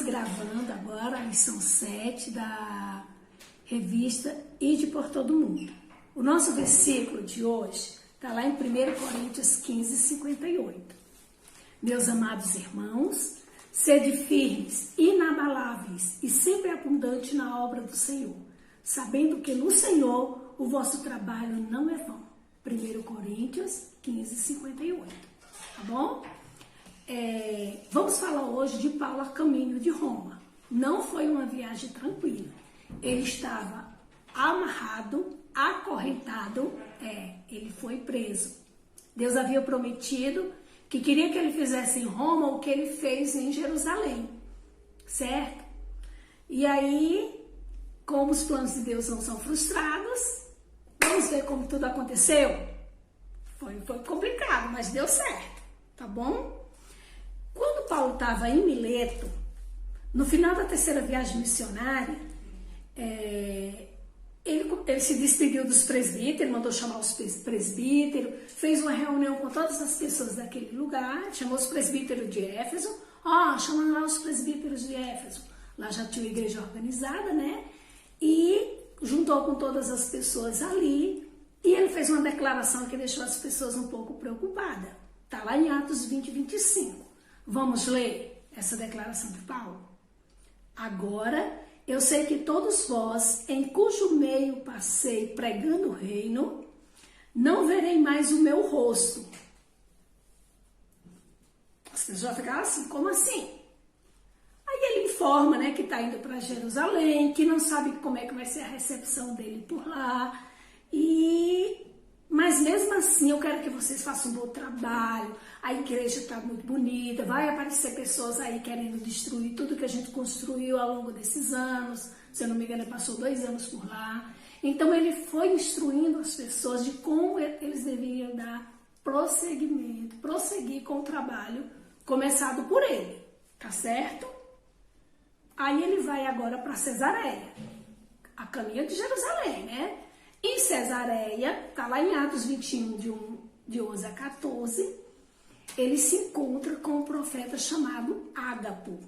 gravando agora a lição 7 da revista Ide por Todo Mundo. O nosso versículo de hoje está lá em 1 Coríntios 15, 58. Meus amados irmãos, sede firmes, inabaláveis e sempre abundantes na obra do Senhor, sabendo que no Senhor o vosso trabalho não é vão. 1 Coríntios 15, 58. Tá bom? Vamos falar hoje de Paulo a caminho de Roma. Não foi uma viagem tranquila. Ele estava amarrado, acorrentado, ele foi preso. Deus havia prometido que queria que ele fizesse em Roma o que ele fez em Jerusalém, certo? E aí, como os planos de Deus não são frustrados, vamos ver como tudo aconteceu? Foi complicado, mas deu certo, tá bom? Quando Paulo estava em Mileto, no final da terceira viagem missionária, ele se despediu dos presbíteros, mandou chamar os presbíteros, fez uma reunião com todas as pessoas daquele lugar, chamou os presbíteros de Éfeso, chamando lá os presbíteros de Éfeso. Lá já tinha uma igreja organizada, né? E juntou com todas as pessoas ali, e ele fez uma declaração que deixou as pessoas um pouco preocupadas. Está lá em Atos 20, 25. Vamos ler essa declaração de Paulo? Agora, eu sei que todos vós, em cujo meio passei pregando o reino, não verei mais o meu rosto. As pessoas ficaram assim, como assim? Aí ele informa, né, que está indo para Jerusalém, que não sabe como é que vai ser a recepção dele por lá. Mas mesmo assim, eu quero que vocês façam um bom trabalho. A igreja está muito bonita, vai aparecer pessoas aí querendo destruir tudo que a gente construiu ao longo desses anos. Se eu não me engano, ele passou 2 anos por lá. Então ele foi instruindo as pessoas de como eles deveriam dar prosseguir com o trabalho começado por ele, tá certo? Aí ele vai agora para Cesareia, a caminho de Jerusalém, né? Em Cesareia, tá lá em Atos 21, de 11 a 14, ele se encontra com um profeta chamado Ágapo.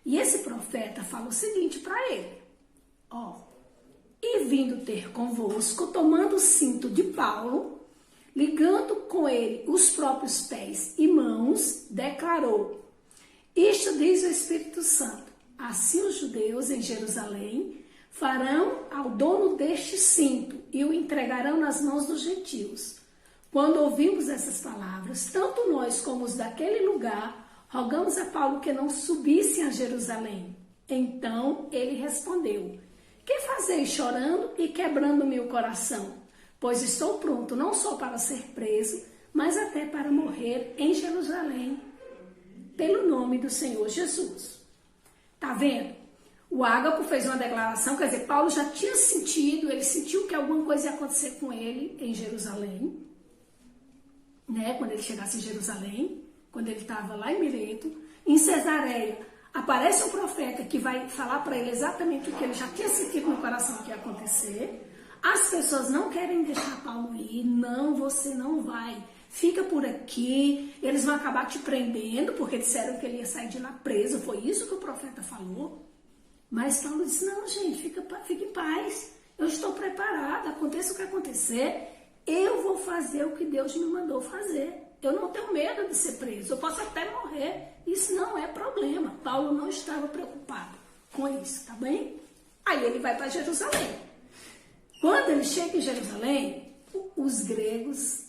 E esse profeta fala o seguinte para ele, e vindo ter convosco, tomando o cinto de Paulo, ligando com ele os próprios pés e mãos, declarou, isto diz o Espírito Santo, assim os judeus em Jerusalém farão ao dono deste cinto e o entregarão nas mãos dos gentios. Quando ouvimos essas palavras, tanto nós como os daquele lugar, rogamos a Paulo que não subissem a Jerusalém. Então ele respondeu, que fazeis chorando e quebrando-me o coração? Pois estou pronto não só para ser preso, mas até para morrer em Jerusalém, pelo nome do Senhor Jesus. Tá vendo? O Ágapo fez uma declaração, quer dizer, Paulo já tinha sentido, ele sentiu que alguma coisa ia acontecer com ele em Jerusalém, né? Quando ele chegasse em Jerusalém, quando ele estava lá em Mileto, em Cesareia, aparece um profeta que vai falar para ele exatamente o que ele já tinha sentido no coração que ia acontecer. As pessoas não querem deixar Paulo ir, não, você não vai, fica por aqui, eles vão acabar te prendendo, porque disseram que ele ia sair de lá preso, foi isso que o profeta falou. Mas Paulo disse, não, gente, fica em paz, eu estou preparado, aconteça o que acontecer, eu vou fazer o que Deus me mandou fazer. Eu não tenho medo de ser preso, eu posso até morrer, isso não é problema. Paulo não estava preocupado com isso, tá bem? Aí ele vai para Jerusalém. Quando ele chega em Jerusalém, os gregos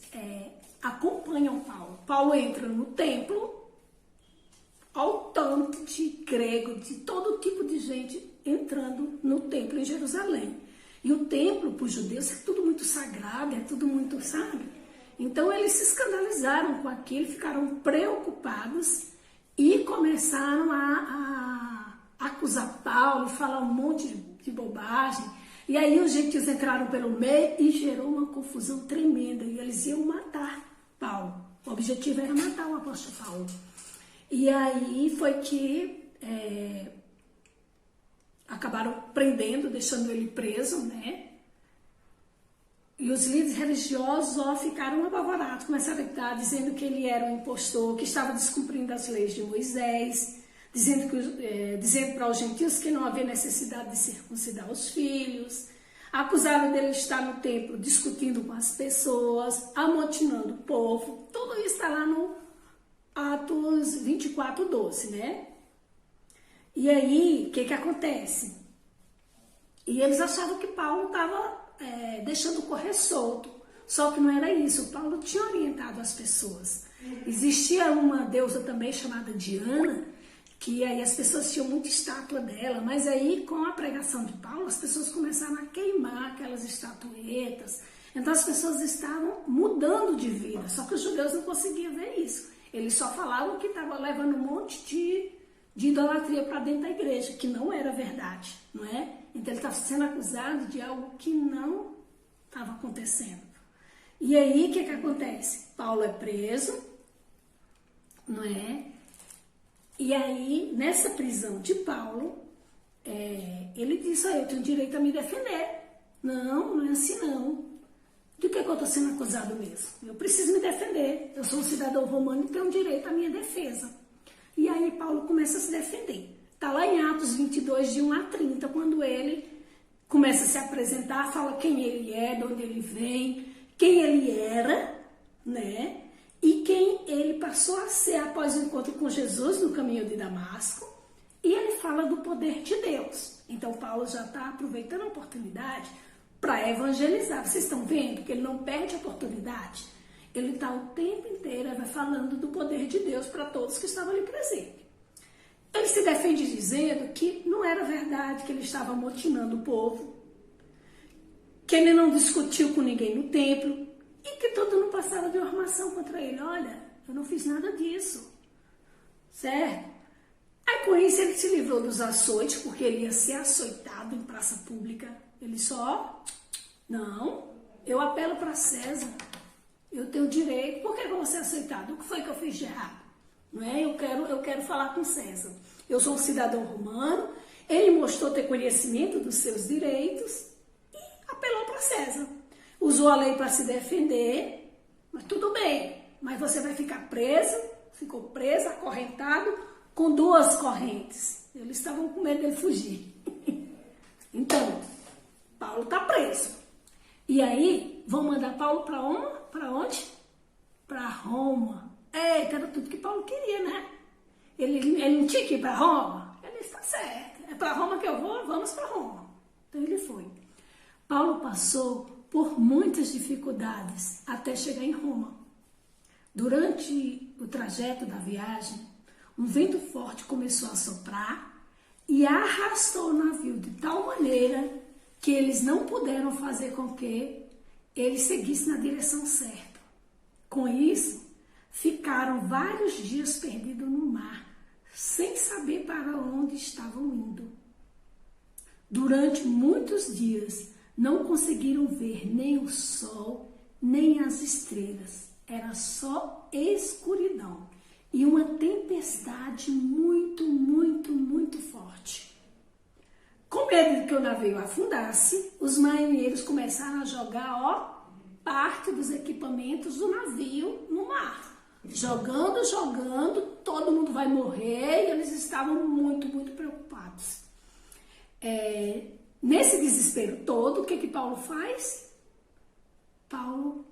acompanham Paulo. Paulo entra no templo, ao tanto de grego, de todo tipo de gente entrando no templo em Jerusalém. E o templo, para os judeus, é tudo muito sagrado, é tudo muito, sabe? Então eles se escandalizaram com aquilo, ficaram preocupados e começaram a acusar Paulo, falar um monte de bobagem. E aí os gentios entraram pelo meio e gerou uma confusão tremenda. E eles iam matar Paulo. O objetivo era matar o apóstolo Paulo. E aí foi que acabaram prendendo, deixando ele preso, né? E os líderes religiosos ficaram apavorados, começaram a gritar, dizendo que ele era um impostor, que estava descumprindo as leis de Moisés, dizendo para os gentios que não havia necessidade de circuncidar os filhos. Acusaram dele estar no templo discutindo com as pessoas, amotinando o povo. Tudo isso está lá no Atos 24:12, né? E aí, o que acontece? E eles achavam que Paulo estava deixando correr solto. Só que não era isso. Paulo tinha orientado as pessoas. Existia uma deusa também chamada Diana, que aí as pessoas tinham muita estátua dela, mas aí com a pregação de Paulo, as pessoas começaram a queimar aquelas estatuetas. Então as pessoas estavam mudando de vida, só que os judeus não conseguiam ver isso. Eles só falavam que estava levando um monte de idolatria para dentro da igreja, que não era verdade, não é? Então ele estava sendo acusado de algo que não estava acontecendo. E aí o que acontece? Paulo é preso, não é? E aí, nessa prisão de Paulo, ele disse, eu tenho direito a me defender. Não, não é assim não. Do que eu estou sendo acusado mesmo? Eu preciso me defender. Eu sou um cidadão romano e tenho direito à minha defesa. E aí Paulo começa a se defender. Está lá em Atos 22, de 1 a 30, quando ele começa a se apresentar, fala quem ele é, de onde ele vem, quem ele era, né? E quem ele passou a ser após o encontro com Jesus no caminho de Damasco. E ele fala do poder de Deus. Então Paulo já está aproveitando a oportunidade para evangelizar. Vocês estão vendo que ele não perde a oportunidade? Ele está o tempo inteiro falando do poder de Deus para todos que estavam ali presentes. Ele se defende dizendo que não era verdade, que ele estava amotinando o povo, que ele não discutiu com ninguém no templo, e que todo mundo passava de uma armação contra ele. Olha, eu não fiz nada disso, certo? Aí com isso ele se livrou dos açoites, porque ele ia ser açoitado em praça pública. Ele só, não, eu apelo para César, eu tenho direito, por que eu vou ser açoitado? O que foi que eu fiz de errado? Não é? Eu quero falar com César. Eu sou um cidadão romano, ele mostrou ter conhecimento dos seus direitos e apelou para César. Usou a lei para se defender, mas tudo bem, mas você vai ficar preso, ficou preso, acorrentado, com 2 correntes. Eles estavam com medo dele fugir. Então, Paulo está preso. E aí, vão mandar Paulo para onde? Para Roma. Que era tudo que Paulo queria, né? Ele não tinha que ir para Roma? Ele está certo. É para Roma que eu vou? Vamos para Roma. Então ele foi. Paulo passou por muitas dificuldades até chegar em Roma. Durante o trajeto da viagem, um vento forte começou a soprar e arrastou o navio de tal maneira que eles não puderam fazer com que ele seguisse na direção certa. Com isso, ficaram vários dias perdidos no mar, sem saber para onde estavam indo. Durante muitos dias, não conseguiram ver nem o sol, nem as estrelas. Era só escuridão e uma tempestade muito, muito, muito forte. Com medo de que o navio afundasse, os marinheiros começaram a jogar, parte dos equipamentos do navio no mar. Jogando, todo mundo vai morrer, e eles estavam muito, muito preocupados. Nesse desespero todo, o que Paulo faz? Paulo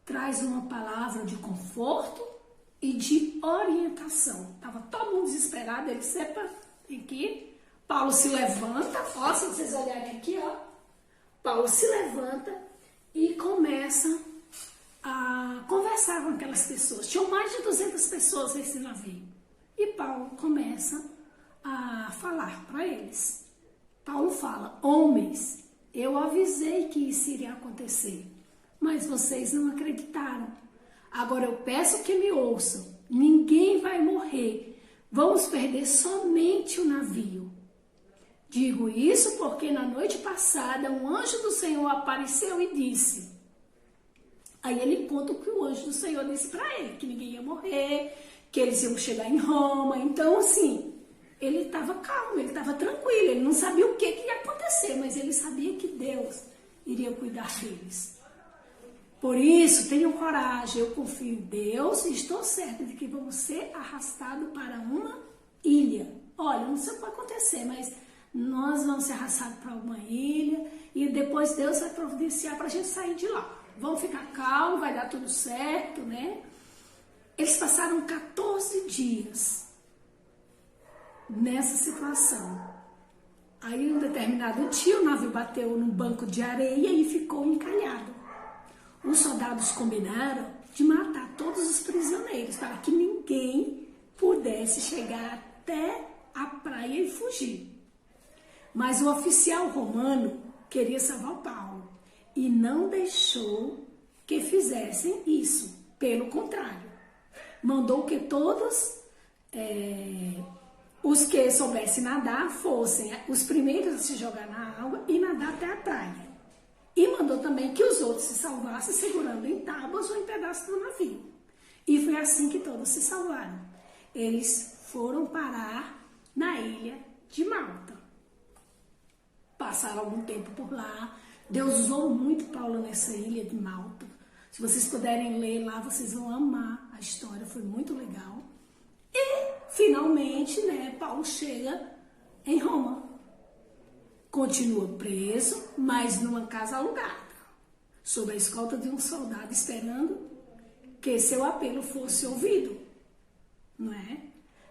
traz uma palavra de conforto e de orientação. Estava todo mundo desesperado, ele sepa aqui. Paulo se levanta, se vocês olharem aqui, Paulo se levanta e começa a conversar com aquelas pessoas. Tinham mais de 200 pessoas nesse navio. E Paulo começa a falar para eles. Paulo fala: homens, eu avisei que isso iria acontecer, mas vocês não acreditaram. Agora eu peço que me ouçam. Ninguém vai morrer. Vamos perder somente o navio. Digo isso porque na noite passada um anjo do Senhor apareceu e disse. Aí ele conta o que o anjo do Senhor disse para ele, que ninguém ia morrer, que eles iam chegar em Roma. Então, assim, ele estava calmo, ele estava tranquilo, ele não sabia o que ia acontecer, mas ele sabia que Deus iria cuidar deles. Por isso, tenham coragem, eu confio em Deus e estou certa de que vamos ser arrastados para uma ilha. olha, não sei o que vai acontecer, mas nós vamos ser arrastados para uma ilha e depois Deus vai providenciar para a gente sair de lá. Vamos ficar calmos, vai dar tudo certo, né? Eles passaram 14 dias nessa situação. Aí, um determinado dia, o navio bateu num banco de areia e ficou encalhado. Os soldados combinaram de matar todos os prisioneiros para que ninguém pudesse chegar até a praia e fugir. Mas o oficial romano queria salvar Paulo e não deixou que fizessem isso. Pelo contrário, mandou que todos os que soubessem nadar fossem os primeiros a se jogar na água e nadar até a praia. E mandou também que os outros se salvassem segurando em tábuas ou em pedaços do navio. E foi assim que todos se salvaram. Eles foram parar na ilha de Malta. Passaram algum tempo por lá. Deus usou muito Paulo nessa ilha de Malta. Se vocês puderem ler lá, vocês vão amar a história. Foi muito legal. E, finalmente, né, Paulo chega em Roma. Continua preso, mas numa casa alugada, sob a escolta de um soldado, esperando que seu apelo fosse ouvido, não é?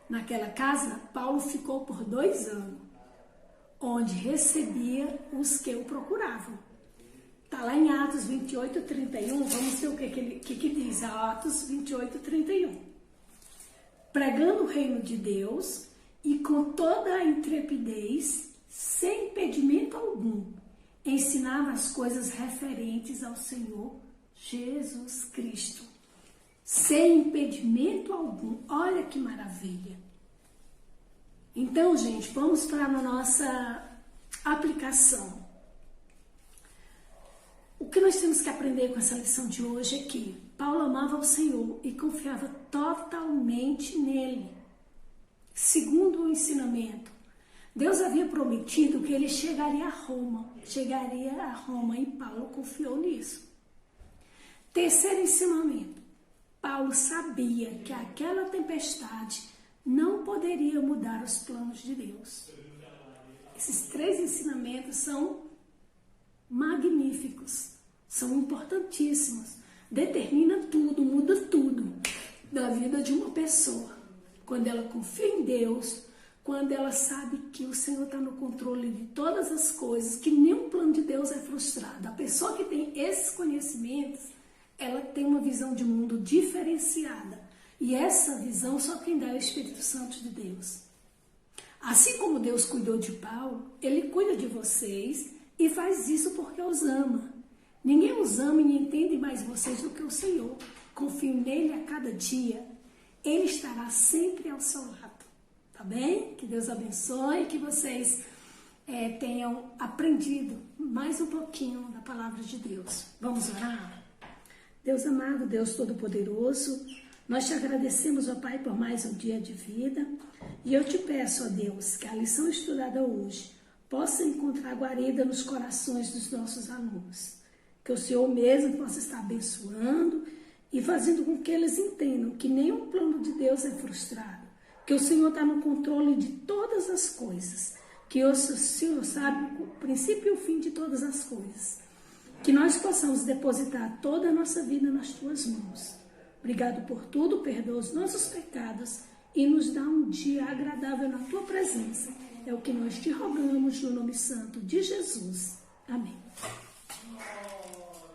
Naquela casa, Paulo ficou por 2 anos, onde recebia os que o procuravam. Está lá em Atos 28, 31, vamos ver o que diz, Atos 28, 31. Pregando o reino de Deus e com toda a intrepidez, sem impedimento algum, ensinava as coisas referentes ao Senhor Jesus Cristo. Sem impedimento algum. Olha que maravilha. Então, gente, vamos para a nossa aplicação. O que nós temos que aprender com essa lição de hoje é que Paulo amava o Senhor e confiava totalmente nele. Segundo o ensinamento, Deus havia prometido que ele chegaria a Roma. E Paulo confiou nisso. Terceiro ensinamento. Paulo sabia que aquela tempestade não poderia mudar os planos de Deus. Esses 3 ensinamentos são magníficos, são importantíssimos. Determina tudo, muda tudo da vida de uma pessoa. Quando ela confia em Deus, quando ela sabe que o Senhor está no controle de todas as coisas, que nenhum plano de Deus é frustrado. A pessoa que tem esses conhecimentos, ela tem uma visão de mundo diferenciada. E essa visão só quem dá é o Espírito Santo de Deus. Assim como Deus cuidou de Paulo, Ele cuida de vocês e faz isso porque os ama. Ninguém os ama e entende mais vocês do que o Senhor. Confiem nele a cada dia. Ele estará sempre ao seu lado. Tá bem? Que Deus abençoe, que vocês tenham aprendido mais um pouquinho da palavra de Deus. Vamos orar? Deus amado, Deus Todo-Poderoso, nós te agradecemos, ó Pai, por mais um dia de vida. E eu te peço, ó Deus, que a lição estudada hoje possa encontrar guarida nos corações dos nossos alunos. Que o Senhor mesmo possa estar abençoando e fazendo com que eles entendam que nenhum plano de Deus é frustrado. Que o Senhor está no controle de todas as coisas. Que o Senhor sabe o princípio e o fim de todas as coisas. Que nós possamos depositar toda a nossa vida nas tuas mãos. Obrigado por tudo, perdoa os nossos pecados e nos dá um dia agradável na tua presença. É o que nós te rogamos no nome santo de Jesus. Amém.